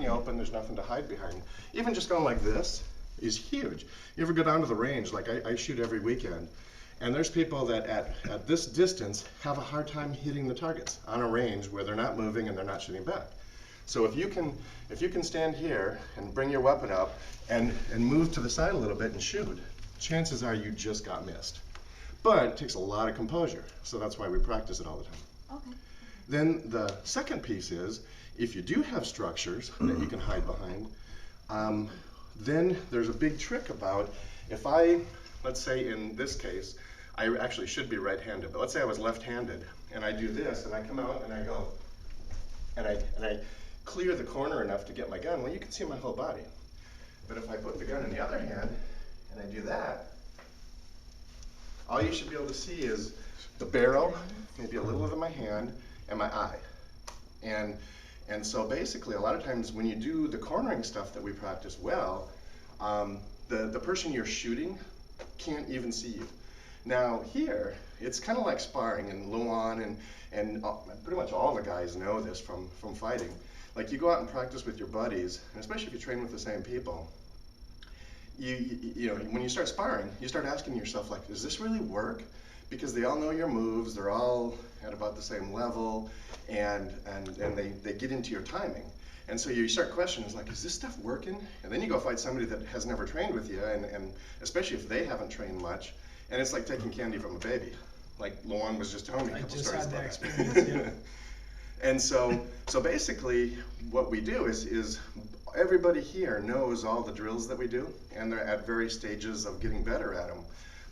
the open, there's nothing to hide behind. Even just going like this is huge. You ever go down to the range, like I shoot every weekend, and there's people that at this distance have a hard time hitting the targets on a range where they're not moving and they're not shooting back. So if you can stand here and bring your weapon up and move to the side a little bit and shoot, chances are you just got missed. But it takes a lot of composure, so that's why we practice it all the time. Okay. Then the second piece is, if you do have structures that you can hide behind, then there's a big trick about, if let's say in this case, I actually should be right-handed, but let's say I was left-handed, and I do this, and I come out and I go, and I clear the corner enough to get my gun, well, you can see my whole body. But if I put the gun in the other hand, and I do that, all you should be able to see is the barrel, maybe a little of my hand, and my eye. And so basically, a lot of times when you do the cornering stuff that we practice well, the person you're shooting can't even see you. Now here, it's kind of like sparring, and Luan and pretty much all the guys know this from fighting. Like, you go out and practice with your buddies, and especially if you train with the same people, you know, when you start sparring, you start asking yourself, like, does this really work? Because they all know your moves, they're all at about the same level, and they get into your timing. And so you start questioning, like, is this stuff working? And then you go fight somebody that has never trained with you, and especially if they haven't trained much, and it's like taking candy from a baby. Like Luan was just telling me a couple stories about that. I just had that experience, yeah. And so basically what we do is everybody here knows all the drills that we do, and they're at various stages of getting better at them.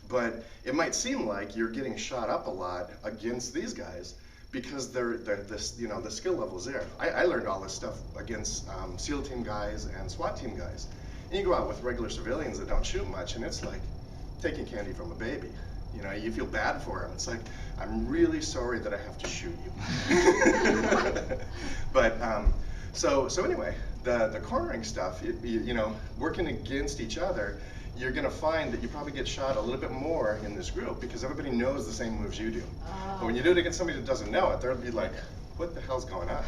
But it might seem like you're getting shot up a lot against these guys because the skill level's there. I learned all this stuff against SEAL team guys and SWAT team guys. And you go out with regular civilians that don't shoot much, and it's like taking candy from a baby. You know, you feel bad for them. It's like, I'm really sorry that I have to shoot you. But so anyway, the cornering stuff, you know, working against each other, you're going to find that you probably get shot a little bit more in this group because everybody knows the same moves you do. Oh. But when you do it against somebody that doesn't know it, they'll be like, what the hell's going on?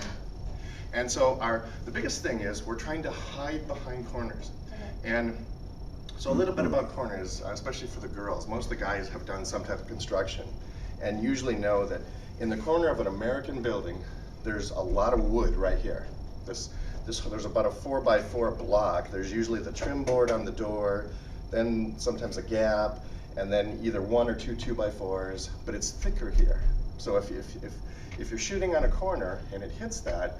And so the biggest thing is we're trying to hide behind corners. Okay. And so a little bit about corners, especially for the girls. Most of the guys have done some type of construction and usually know that in the corner of an American building, there's a lot of wood right here. There's about a 4x4 block. There's usually the trim board on the door, then sometimes a gap, and then either 1 or 2 2x4s, but it's thicker here. So if you're shooting on a corner and it hits that,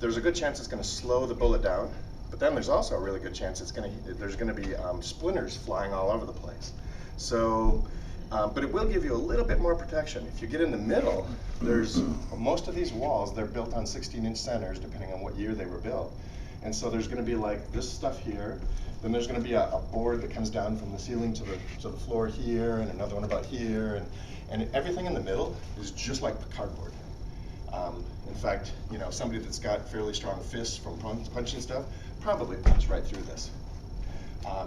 there's a good chance it's going to slow the bullet down. But then there's also a really good chance there's going to be splinters flying all over the place. So, but it will give you a little bit more protection. If you get in the middle, there's most of these walls, they're built on 16-inch centers, depending on what year they were built. And so there's going to be like this stuff here. Then there's going to be a board that comes down from the ceiling to the floor here, and another one about here, and everything in the middle is just like the cardboard. In fact, you know, somebody that's got fairly strong fists from punching stuff probably punch right through this.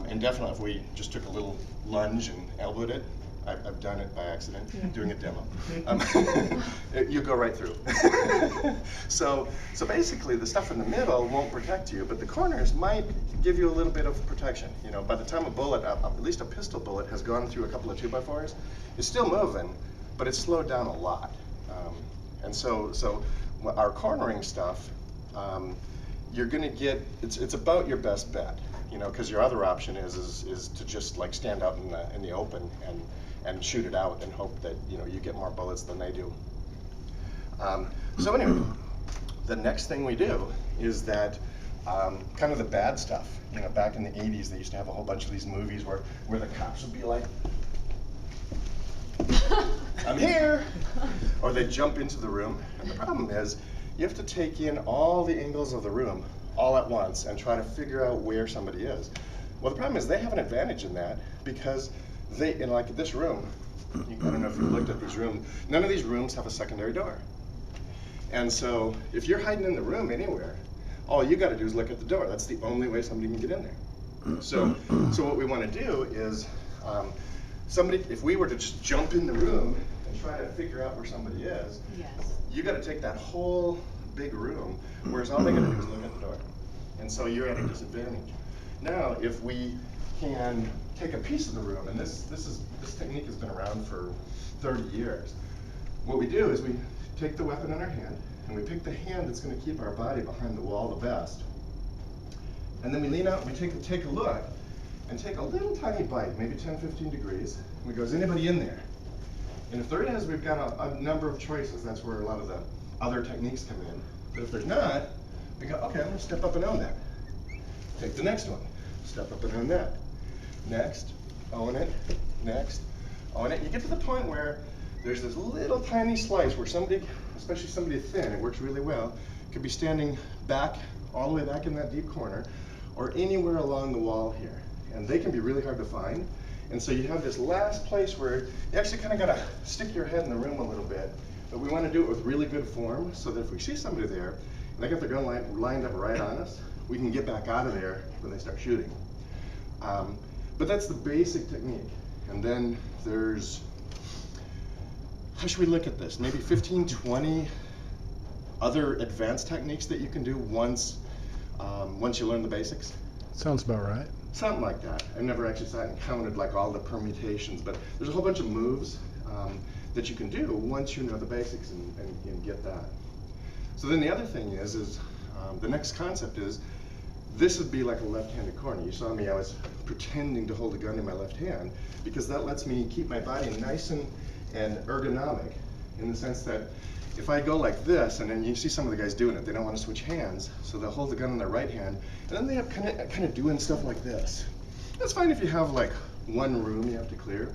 And definitely if we just took a little lunge and elbowed it, I've done it by accident, doing a demo. You go right through. So basically the stuff in the middle won't protect you, but the corners might give you a little bit of protection. You know, by the time a bullet, at least a pistol bullet, has gone through a couple of 2x4s, it's still moving, but it's slowed down a lot. And so our cornering stuff, you're going to get, it's about your best bet, you know, because your other option is to just like stand out in the open and shoot it out and hope that, you know, you get more bullets than they do. So anyway, the next thing we do is that kind of the bad stuff. You know, back in the 80s, they used to have a whole bunch of these movies where the cops would be like, I'm here, or they jump into the room. And the problem is, you have to take in all the angles of the room all at once and try to figure out where somebody is. Well, the problem is they have an advantage in that because in like this room, I don't know if you've looked at these rooms, none of these rooms have a secondary door. And so if you're hiding in the room anywhere, all you got to do is look at the door. That's the only way somebody can get in there. So what we want to do is, if we were to just jump in the room and try to figure out where somebody is, yes, you got to take that whole big room, whereas all they got to do is look at the door. And so you're at a disadvantage. Now, if we can take a piece of the room, and this technique has been around for 30 years, what we do is we take the weapon in our hand, and we pick the hand that's going to keep our body behind the wall the best. And then we lean out and we take a look, and take a little tiny bite, maybe 10, 15 degrees. And we go, is anybody in there? And if there is, we've got a number of choices. That's where a lot of the other techniques come in. But if there's not, we go, okay, I'm going to step up and own that. Take the next one, step up and own that. Next, own it, next, own it. You get to the point where there's this little tiny slice where somebody, especially somebody thin, it works really well, could be standing back, all the way back in that deep corner, or anywhere along the wall here. And they can be really hard to find. And so you have this last place where you actually kind of got to stick your head in the room a little bit. But we want to do it with really good form so that if we see somebody there, and they got their gun lined up right on us, we can get back out of there when they start shooting. But that's the basic technique. And then there's, how should we look at this? Maybe 15, 20 other advanced techniques that you can do once you learn the basics. Sounds about right. Something like that. I've never actually sat and counted like all the permutations, but there's a whole bunch of moves that you can do once you know the basics and get that. So then the other thing is the next concept is, this would be like a left-handed corner. You saw me, I was pretending to hold a gun in my left hand because that lets me keep my body nice and ergonomic, in the sense that if I go like this, and then you see some of the guys doing it, they don't want to switch hands, so they'll hold the gun in their right hand, and then they have kind of doing stuff like this. That's fine if you have like one room you have to clear.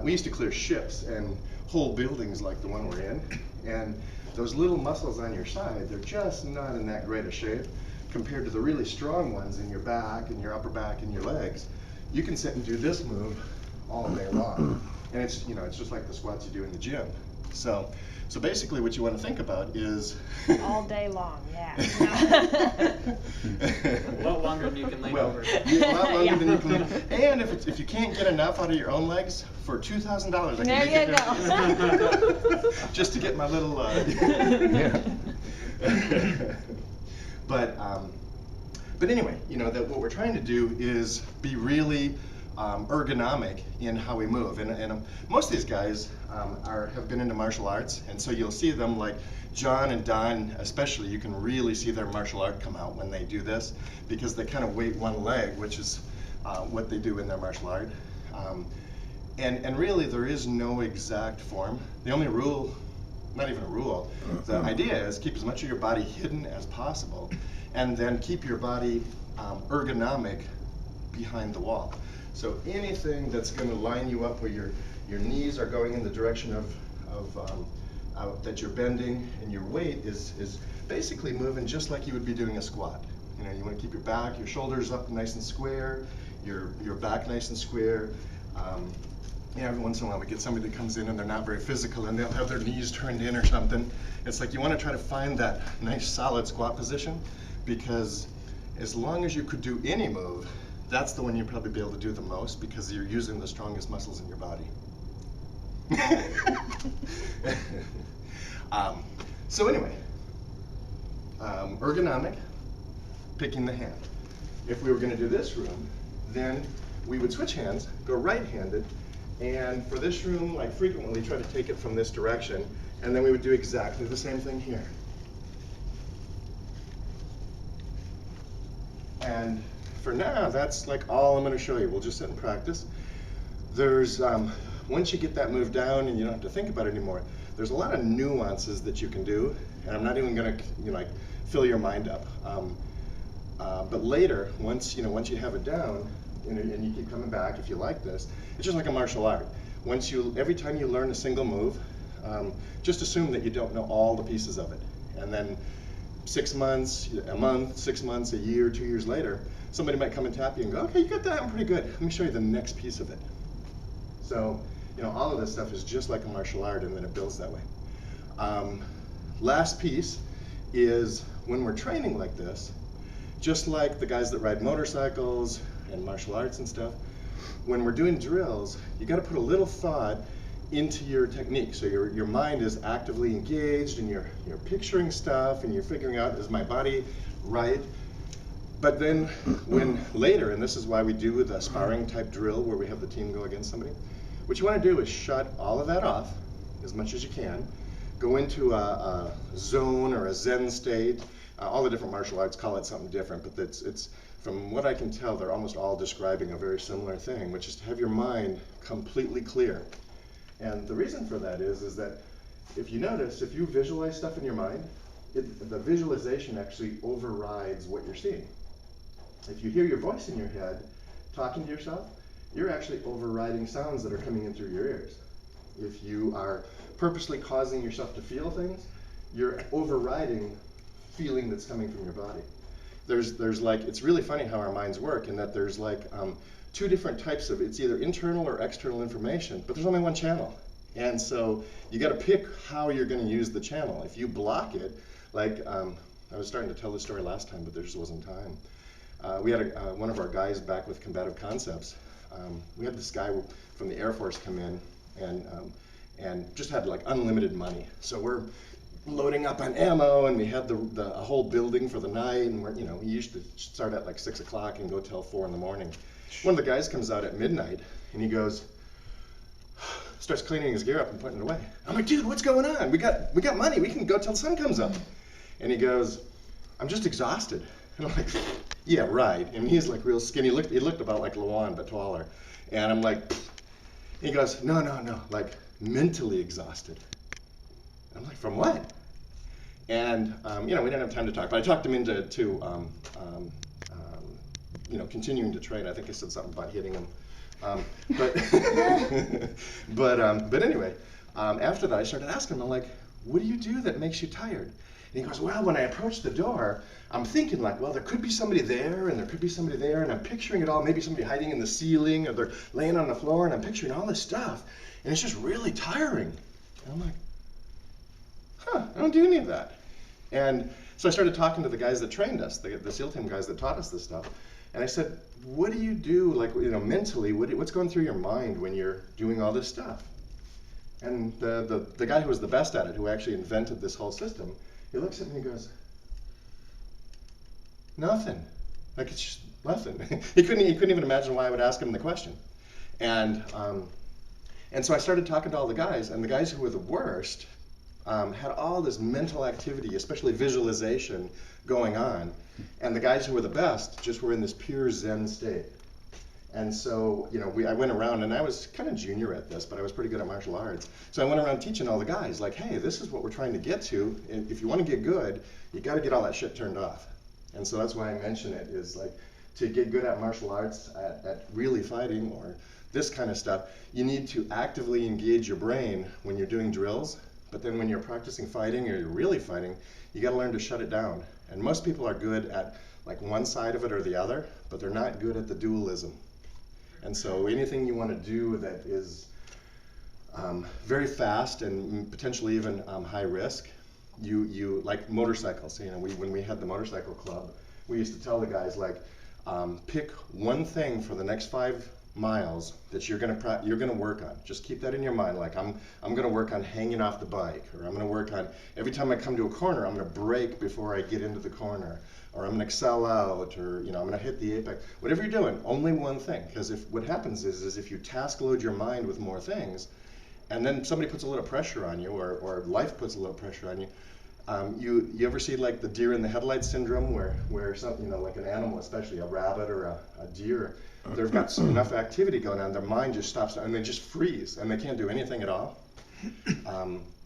We used to clear ships and whole buildings like the one we're in, and those little muscles on your side, they're just not in that great a shape compared to the really strong ones in your back and your upper back and your legs. You can sit and do this move all day long, and it's just like the squats you do in the gym. So basically what you want to think about is all day long, yeah. A lot longer than you can lean over. A lot longer than you can lean. And if you can't get enough out of your own legs, for $2,000 I can there make you it there. Just to get my little But anyway, that what we're trying to do is be really ergonomic in how we move, and most of these guys have been into martial arts, and so you'll see them like John and Don especially. You can really see their martial art come out when they do this, because they kind of weight one leg, which is what they do in their martial art, and really there is no exact form. The only rule, not even a rule, the idea is keep as much of your body hidden as possible, and then keep your body ergonomic behind the wall. So anything that's going to line you up where your knees are going in the direction of that you're bending, and your weight is basically moving just like you would be doing a squat. You want to keep your back, your shoulders up nice and square, your back nice and square. Every once in a while we get somebody that comes in and they're not very physical and they'll have their knees turned in or something. It's like you want to try to find that nice solid squat position, because as long as you could do any move, that's the one you'd probably be able to do the most, because you're using the strongest muscles in your body. So anyway, ergonomic, picking the hand. If we were going to do this room, then we would switch hands, go right-handed, and for this room, like frequently try to take it from this direction, and then we would do exactly the same thing here. And for now, that's like all I'm going to show you. We'll just sit and practice. There's, once you get that move down and you don't have to think about it anymore, there's a lot of nuances that you can do, and I'm not even going to like fill your mind up. But later, once you have it down, and you keep coming back, if you like this, it's just like a martial art. Every time you learn a single move, just assume that you don't know all the pieces of it, and then 6 months, a month, 6 months, a year, 2 years later, somebody might come and tap you and go, okay, you got that, I'm pretty good. Let me show you the next piece of it. So, all of this stuff is just like a martial art, and then it builds that way. Last piece is when we're training like this, just like the guys that ride motorcycles and martial arts and stuff, when we're doing drills, you got to put a little thought into your technique. So your mind is actively engaged, and you're picturing stuff, and you're figuring out, is my body right? But then when later, and this is why we do the sparring type drill where we have the team go against somebody, what you want to do is shut all of that off as much as you can, go into a zone or a Zen state. All the different martial arts call it something different, but it's from what I can tell, they're almost all describing a very similar thing, which is to have your mind completely clear. And the reason for that is that if you notice, if you visualize stuff in your mind, the visualization actually overrides what you're seeing. If you hear your voice in your head talking to yourself, you're actually overriding sounds that are coming in through your ears. If you are purposely causing yourself to feel things, you're overriding feeling that's coming from your body. There's like, it's really funny how our minds work in that there's like two different types of, it's either internal or external information, but there's only one channel. And so you got to pick how you're going to use the channel. If you block it, like I was starting to tell this story last time, but there just wasn't time. We had one of our guys back with Combative Concepts. We had this guy from the Air Force come in and just had like unlimited money. So we're loading up on ammo, and we had a whole building for the night, and we're, we used to start at like 6 o'clock and go till 4 in the morning. One of the guys comes out at midnight, and he goes, starts cleaning his gear up and putting it away. I'm like, dude, what's going on? We got money. We can go till the sun comes up. And he goes, I'm just exhausted. And I'm like, yeah, right. And he's like real skinny. He looked about like Luan, but taller. And I'm like, he goes, no, like mentally exhausted. I'm like, from what? And we didn't have time to talk, but I talked him into continuing to train. I think I said something about hitting him. But anyway, after that, I started asking him, I'm like, what do you do that makes you tired? And he goes, well, when I approach the door, I'm thinking like, well, there could be somebody there, and there could be somebody there, and I'm picturing it all, maybe somebody hiding in the ceiling, or they're laying on the floor, and I'm picturing all this stuff, and it's just really tiring. And I'm like, I don't do any of that. And so I started talking to the guys that trained us, the SEAL team guys that taught us this stuff, and I said, what do you do, like, mentally, what's going through your mind when you're doing all this stuff? And the guy who was the best at it, who actually invented this whole system, he looks at me and he goes, nothing. Like, it's just nothing. He couldn't even imagine why I would ask him the question. And so I started talking to all the guys, and the guys who were the worst had all this mental activity, especially visualization, going on. And the guys who were the best just were in this pure Zen state. And so, I went around, and I was kind of junior at this, but I was pretty good at martial arts. So I went around teaching all the guys, like, hey, this is what we're trying to get to. And if you want to get good, you got to get all that shit turned off. And so that's why I mention it, is like, to get good at martial arts, at really fighting, or this kind of stuff, you need to actively engage your brain when you're doing drills. But then when you're practicing fighting, or you're really fighting, you got to learn to shut it down. And most people are good at like one side of it or the other, but they're not good at the dualism. And so anything you want to do that is very fast and potentially even high risk, you like motorcycles. When we had the motorcycle club, we used to tell the guys, like, pick one thing for the next 5 miles that you're gonna work on. Just keep that in your mind. Like, I'm gonna work on hanging off the bike, or I'm gonna work on, every time I come to a corner, I'm gonna brake before I get into the corner, or I'm gonna excel out, or I'm gonna hit the apex. Whatever you're doing, only one thing. Because what happens is if you task load your mind with more things, and then somebody puts a little pressure on you, or life puts a little pressure on you, you ever see like the deer in the headlights syndrome, where something, like an animal, especially a rabbit or a deer, they've got enough activity going on, their mind just stops and they just freeze and they can't do anything at all.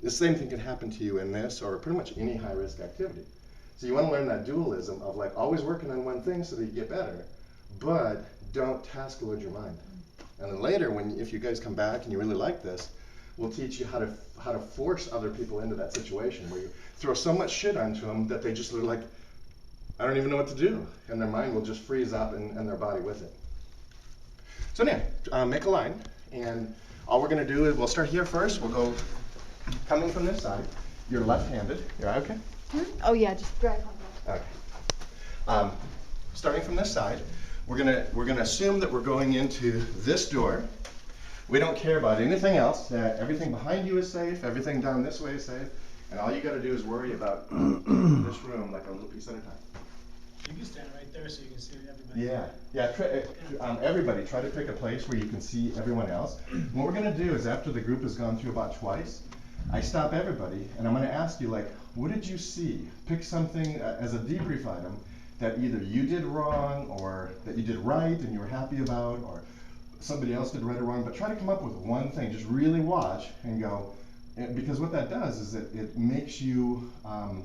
The same thing can happen to you in this, or pretty much any high risk activity. So you want to learn that dualism of like always working on one thing so that you get better, but don't task load your mind. And then later, if you guys come back and you really like this, we'll teach you how to force other people into that situation where you throw so much shit onto them that they just are like, I don't even know what to do, and their mind will just freeze up and their body with it. So anyway, make a line, and all we're going to do is we'll start here first. We'll go coming from this side. You're left-handed. You're okay? Oh yeah, just grab on Okay. Starting from this side, we're gonna assume that we're going into this door. We don't care about anything else. Everything behind you is safe. Everything down this way is safe. And all you got to do is worry about this room like a little piece at a time. there so you can see everybody. Everybody try to pick a place where you can see everyone else. What we're gonna do is after the group has gone through about twice, I stop everybody and I'm gonna ask you like, what did you see? Pick something as a debrief item that either you did wrong or that you did right and you were happy about, or somebody else did right or wrong, but try to come up with one thing. Just really watch and go, because what that does is it makes you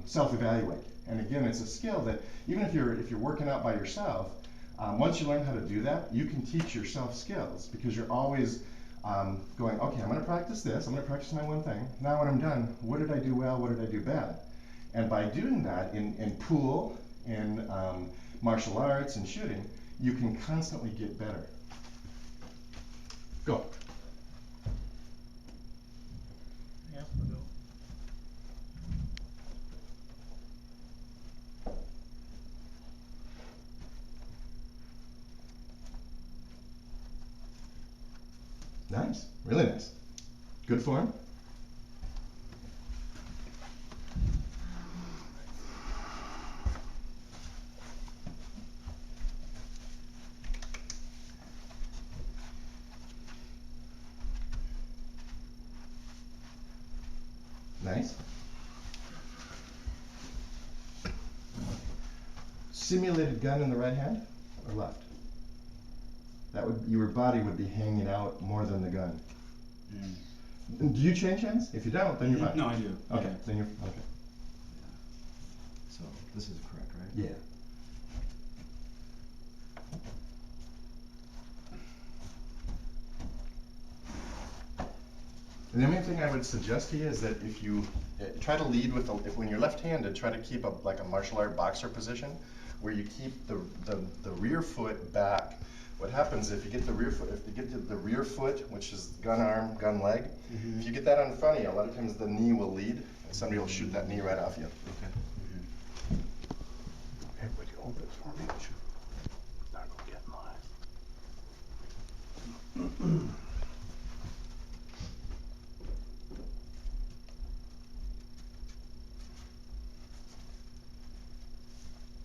self-evaluate. And again, it's a skill that even if you're working out by yourself, once you learn how to do that, you can teach yourself skills because you're always going, okay, I'm going to practice this. I'm going to practice my one thing. Now when I'm done, what did I do well? What did I do bad? And by doing that in pool, in martial arts, and shooting, you can constantly get better. Go. Yeah, we'll go. Nice, really nice. Good form. Nice. Simulated gun in the right hand or left? That would, your body would be hanging out more than the gun. Do you change hands? If you don't, then you're fine. No, I do. Okay, then you're okay. So this is correct, right? Yeah. And the main thing I would suggest to you is that if you try to lead with when you're left-handed, try to keep like a martial art boxer position, where you keep the rear foot back. What happens if you get the rear foot, if you get to the rear foot, which is gun arm, gun leg, if you get that on front of you, a lot of times the knee will lead, and somebody will shoot that knee right off you. Okay. Hey, would you hold this for me? Not gonna get mine.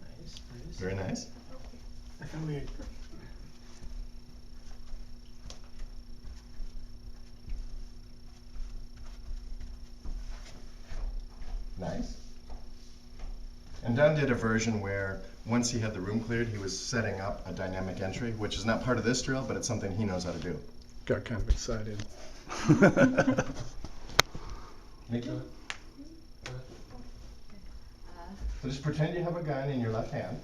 Nice, nice. Very nice. I feel weird. Nice. And Don did a version where once he had the room cleared, he was setting up a dynamic entry, which is not part of this drill, but it's something he knows how to do. Got kind of excited. Nikki? So just pretend you have a gun in your left hand.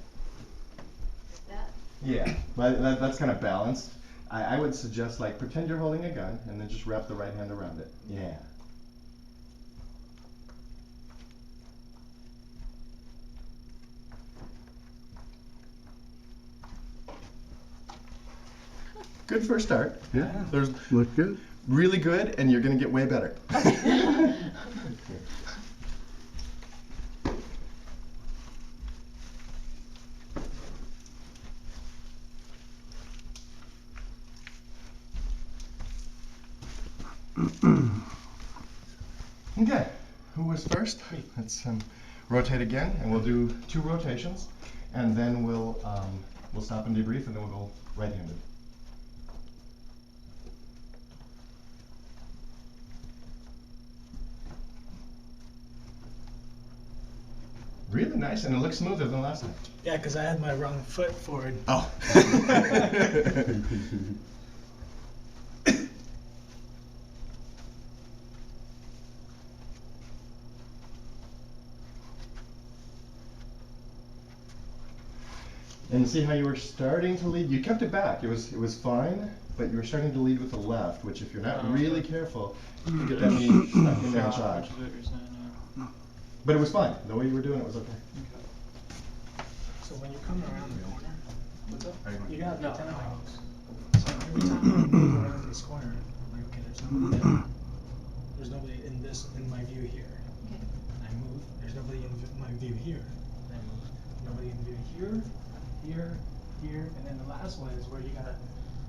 That? Yeah, but that's kind of balanced. I would suggest like pretend you're holding a gun and then just wrap the right hand around it. Yeah. Good first start. Yeah, look good. Really good, and you're gonna get way better. Okay, who was first? Let's rotate again, and we'll do 2 rotations, and then we'll stop and debrief, and then we'll go right-handed. Really nice, and it looks smoother than last time. Yeah, because I had my wrong foot forward. Oh. And see how you were starting to lead? You kept it back. It was fine, but you were starting to lead with the left, which if you're not really careful, you can get that knee stuck in there and charge. But it was fine. The way you were doing it was okay. So when you come around the corner, you got No. the 10 hours. So every time I move around this corner, I'm like, okay, there's nobody there. There's nobody in my view here. Okay. I move, there's nobody in my view here. I move, nobody in view here, here, here, and then the last one is where you gotta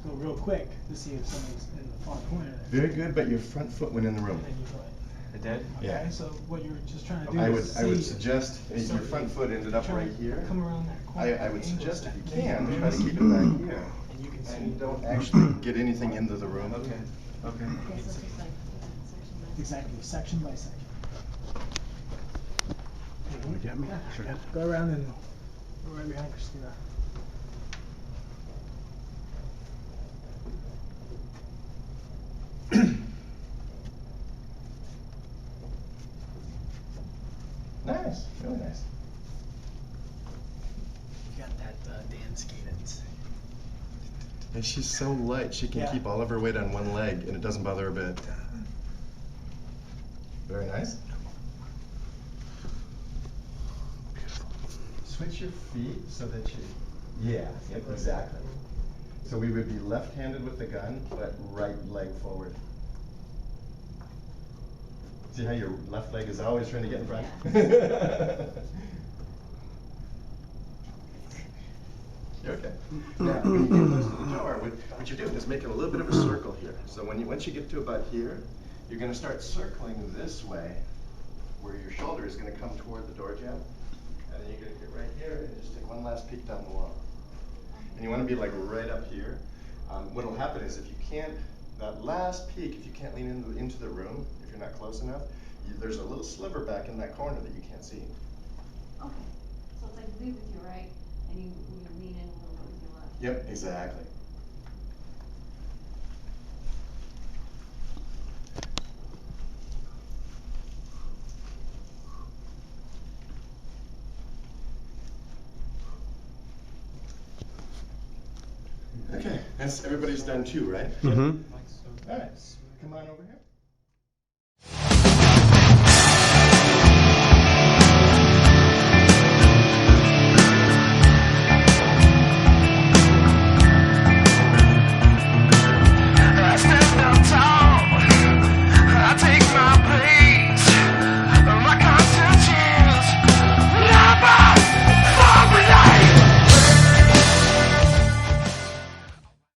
go real quick to see if somebody's in the far corner there. Very good, but your front foot went in the room. And then you go in. It did? Yeah. Okay, so what you're just trying to do I is would see suggest, So your front foot ended up try right to here. Come around that corner. I would the angle suggest if set. you Then can, you try to see- keep it back here. And you can see. And don't actually get anything into the room. Okay, okay. Okay, so it's just like section by section. Exactly, section by section. You get me? Yeah, Sure. Go around and go right behind Christina. Nice, really nice. You got that dance cadence. And she's so light, she can Yeah. keep all of her weight on one leg and it doesn't bother her a bit. Very nice. Switch your feet so that you, yeah, yep, exactly. So we would be left-handed with the gun, but right leg forward. See how your left leg is always trying to get in front? You're okay. Now, when you get close to the door, what you're doing is making a little bit of a circle here. So once you get to about here, you're going to start circling this way, where your shoulder is going to come toward the door jamb. And then you're going to get right here and just take one last peek down the wall. And you want to be like right up here. What will happen is if you can't, that last peek, if you can't lean into the room, if you're not close enough, there's a little sliver back in that corner that you can't see. Okay, so it's like you lead with your right, and you lean in a little bit with your left. Yep, exactly. Okay, that's everybody's done too, right? Mm-hmm. All right, come on over here.